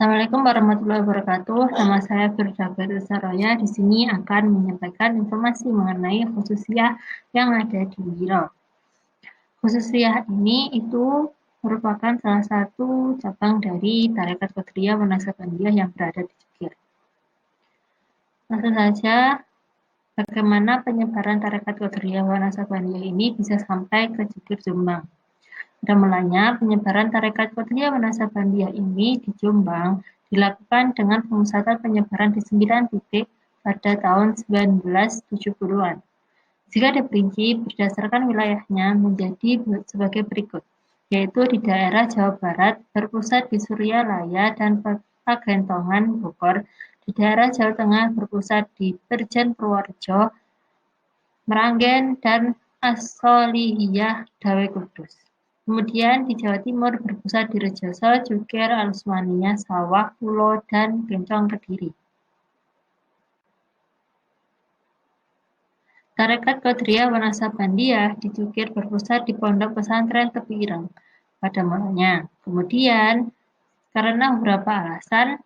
Assalamualaikum warahmatullahi wabarakatuh. Nama saya Firda Saroya. Di sini akan menyampaikan informasi mengenai khususiyah yang ada di Wiro. Khususiyah ini itu merupakan salah satu cabang dari Tarekat Qadiriyah Wanasabandiyah yang berada di Jogja. Langsung saja, bagaimana penyebaran Tarekat Qadiriyah Wanasabandiyah ini bisa sampai ke Jogja Jombang. Pada mulanya, penyebaran Tarekat Qadiriyah Wanasabandiyah ini di Jombang dilakukan dengan pemusatan penyebaran di 9 titik pada tahun 1970-an. Jika diperinci berdasarkan wilayahnya menjadi sebagai berikut, yaitu di daerah Jawa Barat berpusat di Suryalaya dan Pagentongan Bogor, di daerah Jawa Tengah berpusat di Berjen Purworejo, Meranggen, dan As-Solihiyah Dawe Kudus. Kemudian di Jawa Timur berpusat di Rejoso, Cukir, Alusmania, Sawah, Kulo, dan Kencong Kediri. Tarekat Qadiriyah Wanasabandiyah di Cukir berpusat di Pondok Pesantren Tepi Ireng pada mulanya. Kemudian karena beberapa alasan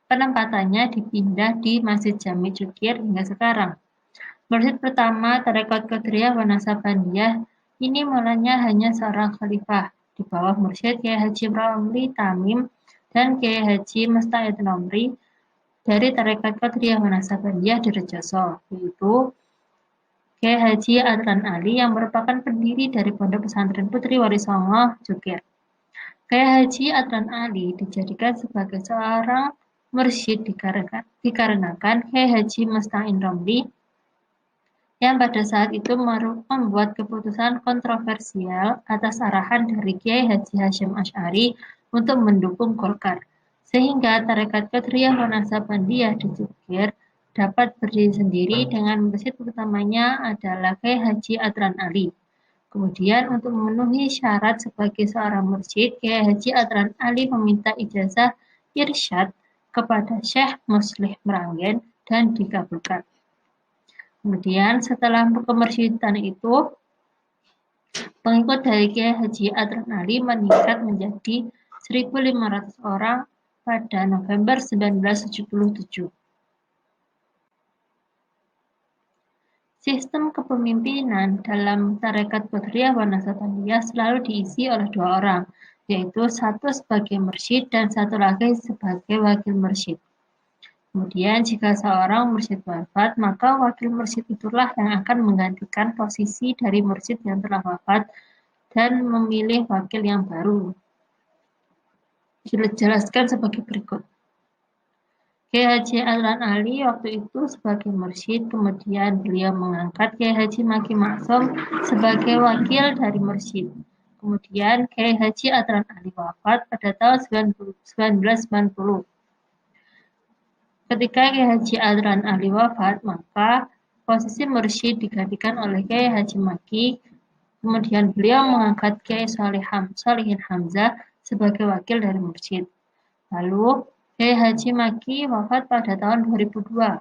penempatannya dipindah di Masjid Jami Cukir hingga sekarang. Mursyid pertama Tarekat Qadiriyah Wanasabandiyah ini mulanya hanya seorang khalifah di bawah Mursyid Kiai Haji Ramli Tamim dan Kiai Haji Musta'id Nomri dari Tarekat Qadiriyah Wanasabandiyah di Rejoso, yaitu Kiai Haji Adnan Ali yang merupakan pendiri dari Pondok Pesantren Putri Wali Songo, Jogja. Kiai Haji Adnan Ali dijadikan sebagai seorang mursyid dikarenakan Kiai Haji Musta'id Nomri yang pada saat itu membuat keputusan kontroversial atas arahan dari Kiai Haji Hasyim Asy'ari untuk mendukung Golkar, sehingga Tarekat Qadiriyah Wanasabandiyah di Jogja dapat berdiri sendiri dengan mursyid utamanya adalah Kiai Haji Adnan Ali. Kemudian untuk memenuhi syarat sebagai seorang mursyid, Kiai Haji Adnan Ali meminta ijazah irsyad kepada Syekh Muslih Meranggen dan dikabulkan. Kemudian setelah kemursyidan itu, pengikut dari Kiai Haji Adnan Ali meningkat menjadi 1.500 orang pada November 1977. Sistem kepemimpinan dalam Tarekat Qadiriyah Wanasabandiyah selalu diisi oleh 2 orang, yaitu satu sebagai mursyid dan satu lagi sebagai wakil mursyid. Kemudian jika seorang mursyid wafat, maka wakil mursyid itulah yang akan menggantikan posisi dari mursyid yang telah wafat dan memilih wakil yang baru. Dijelaskan sebagai berikut. Kiai Haji Adnan Ali waktu itu sebagai mursyid, kemudian beliau mengangkat Kiai Haji Maki Maksum sebagai wakil dari mursyid. Kemudian Kiai Haji Adnan Ali wafat pada tahun 1990. Ketika Kiai Haji Adnan Ali wafat, maka posisi mursyid digantikan oleh Kiai Haji Maki. Kemudian beliau mengangkat Kiai Sholihin Hamzah sebagai wakil dari mursyid. Lalu Kiai Haji Maki wafat pada tahun 2002.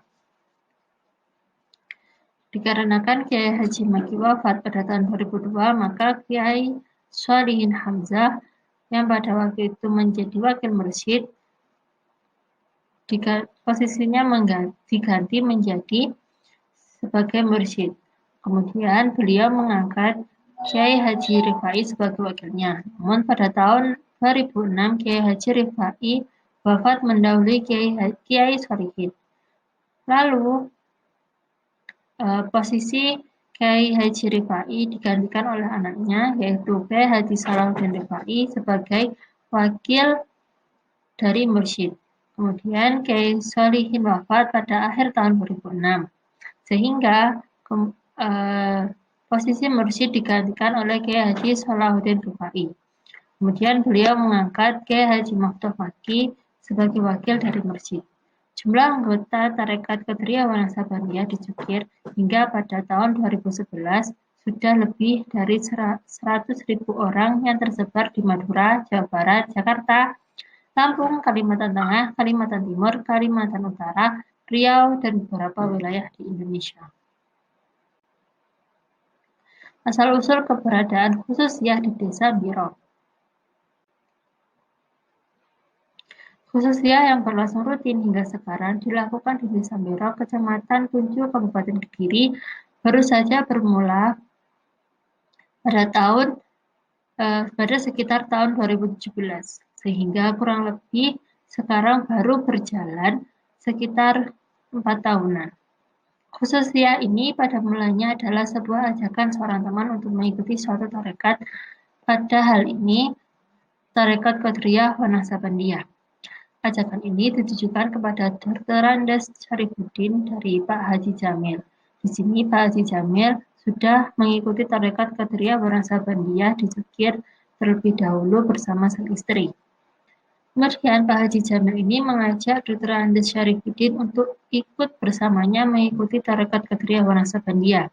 Dikarenakan Kiai Haji Maki wafat pada tahun 2002, maka Kiai Sholihin Hamzah yang pada waktu itu menjadi wakil mursyid posisinya diganti menjadi sebagai mursyid. Kemudian beliau mengangkat Kiai Haji Rifai sebagai wakilnya. Namun pada tahun 2006 Kiai Haji Rifai wafat mendahului Kiai Sholihin. Lalu posisi Kiai Haji Rifai digantikan oleh anaknya, yaitu Kiai Haji Salahuddin Rifai sebagai wakil dari mursyid. Kemudian Kiai Sholihin wafat pada akhir tahun 2006, sehingga posisi mursyid digantikan oleh Kiai Haji Salahuddin Rifai. Kemudian beliau mengangkat Kiai Haji Maftuh Maki sebagai wakil dari mursyid. Jumlah anggota Tarekat Qadiriyah Wanasabandiyah di Jogja hingga pada tahun 2011 sudah lebih dari 100.000 orang yang tersebar di Madura, Jawa Barat, Jakarta, Lampung, Kalimantan Tengah, Kalimantan Timur, Kalimantan Utara, Riau, dan beberapa wilayah di Indonesia. Asal-usul keberadaan khususiyah di Desa Biro. Khususnya yang berlangsung rutin hingga sekarang dilakukan di Desa Berok, Kecamatan Punju, Kabupaten Kediri, baru saja bermula pada pada sekitar tahun 2017, sehingga kurang lebih sekarang baru berjalan sekitar 4 tahunan. Khususnya ini pada mulanya adalah sebuah ajakan seorang teman untuk mengikuti suatu tarekat, pada hal ini tarekat Qadiriyah Wanasabandiyah. Ajakan ini ditujukan kepada Dr. Andes Syarifuddin dari Pak Haji Jamil. Di sini Pak Haji Jamil sudah mengikuti tarekat Qadiriyah Wanasabandiyah di Jogir terlebih dahulu bersama sang istri. Kemudian Pak Haji Jamil ini mengajak Dr. Andes Syarifuddin untuk ikut bersamanya mengikuti tarekat Qadiriyah Wanasabandiyah.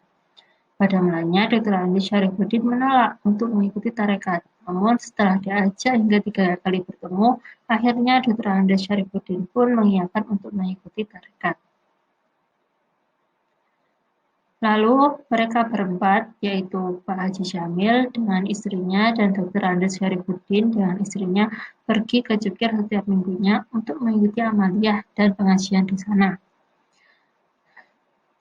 Pada mulanya Dr. Andes Syarifuddin menolak untuk mengikuti tarekat. Namun setelah diajak hingga 3 kali bertemu, akhirnya Dr. Andes Syarifuddin pun mengiyakan untuk mengikuti tarekat. Lalu mereka berempat, yaitu Pak Haji Jamil dengan istrinya dan Dr. Andes Syarifuddin dengan istrinya, pergi ke Jogja setiap minggunya untuk mengikuti amaliyah dan pengajian di sana.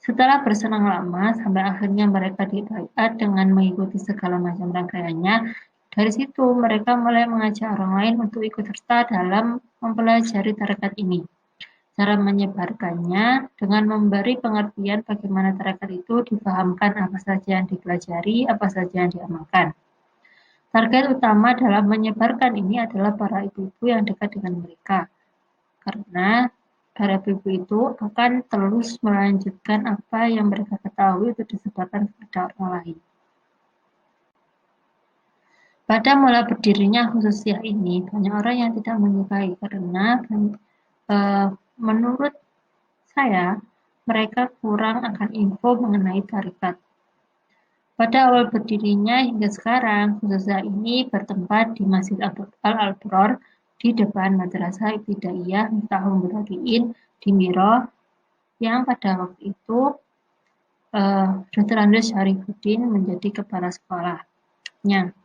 Setelah bersenang lama, sampai akhirnya mereka dibaiat dengan mengikuti segala macam rangkaiannya. Dari situ, mereka mulai mengajak orang lain untuk ikut serta dalam mempelajari tarekat ini. Cara menyebarkannya dengan memberi pengertian bagaimana tarekat itu dipahamkan, apa saja yang dipelajari, apa saja yang diamalkan. Target utama dalam menyebarkan ini adalah para ibu-ibu yang dekat dengan mereka. Karena para ibu itu akan terus melanjutkan apa yang mereka ketahui untuk disebarkan kepada orang lain. Pada mula berdirinya khususiyah ini, banyak orang yang tidak menyukai karena menurut saya mereka kurang akan info mengenai tarekat. Pada awal berdirinya hingga sekarang, khususiyah ini bertempat di Masjid Al-Abror di depan Madrasah Ibtidaiyah Miftahul Mubtadiin di Miro, yang pada waktu itu Dr. Andes Syarifuddin menjadi kepala sekolahnya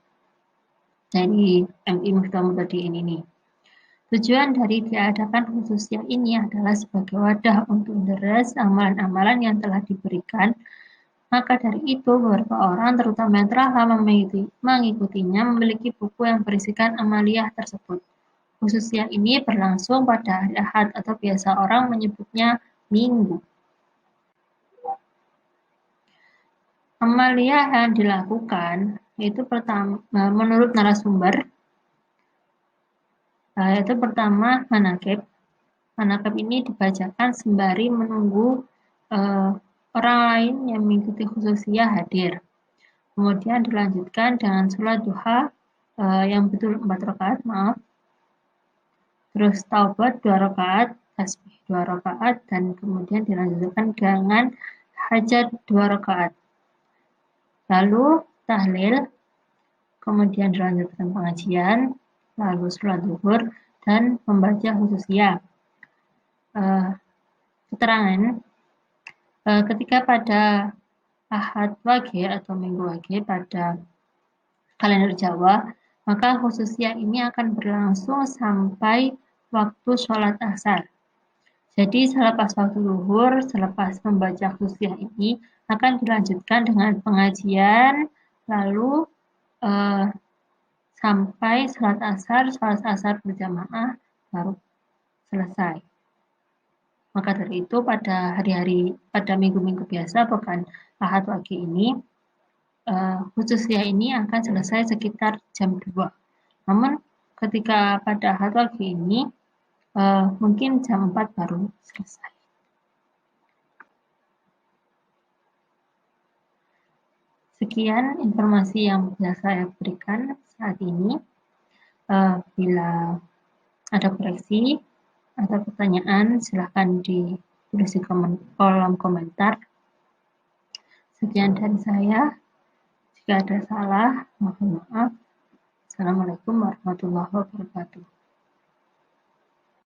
dari MI Miftahul Mubtadiin ini. Tujuan dari diadakan khususiyah ini adalah sebagai wadah untuk meneres amalan-amalan yang telah diberikan. Maka dari itu, beberapa orang, terutama yang telah lama mengikutinya, memiliki buku yang berisikan amaliyah tersebut. Khususiyah ini berlangsung pada hari Ahad atau biasa orang menyebutnya Minggu. Amaliyah yang dilakukan yaitu pertama, menurut narasumber, yaitu pertama manakib. Manakib ini dibacakan sembari menunggu orang lain yang mengikuti khususiyah hadir. Kemudian dilanjutkan dengan sholat duha yang betul 4 rakaat, terus taubat 2 rakaat, tasbih 2 rakaat, dan kemudian dilanjutkan dengan hajat 2 rakaat. Lalu tahlil, kemudian dilanjutkan pengajian, lalu sholat zuhur, dan membaca khususiyah. Keterangan, ketika pada Ahad Wage atau Minggu Wage pada kalender Jawa, maka khususiyah ini akan berlangsung sampai waktu sholat asar. Jadi selepas waktu zuhur, selepas membaca khususiyah ini akan dilanjutkan dengan pengajian, lalu sampai sholat asar berjamaah baru selesai. Maka dari itu pada minggu-minggu biasa, bukan Ahad Wage ini, khususiyah ini akan selesai sekitar jam 2. Namun ketika pada Ahad Wage ini mungkin jam 4 baru selesai. Sekian informasi yang bisa saya berikan saat ini. Bila ada koreksi atau pertanyaan, silahkan ditulis di kolom komentar. Sekian dari saya. Jika ada salah, mohon maaf. Assalamualaikum warahmatullahi wabarakatuh.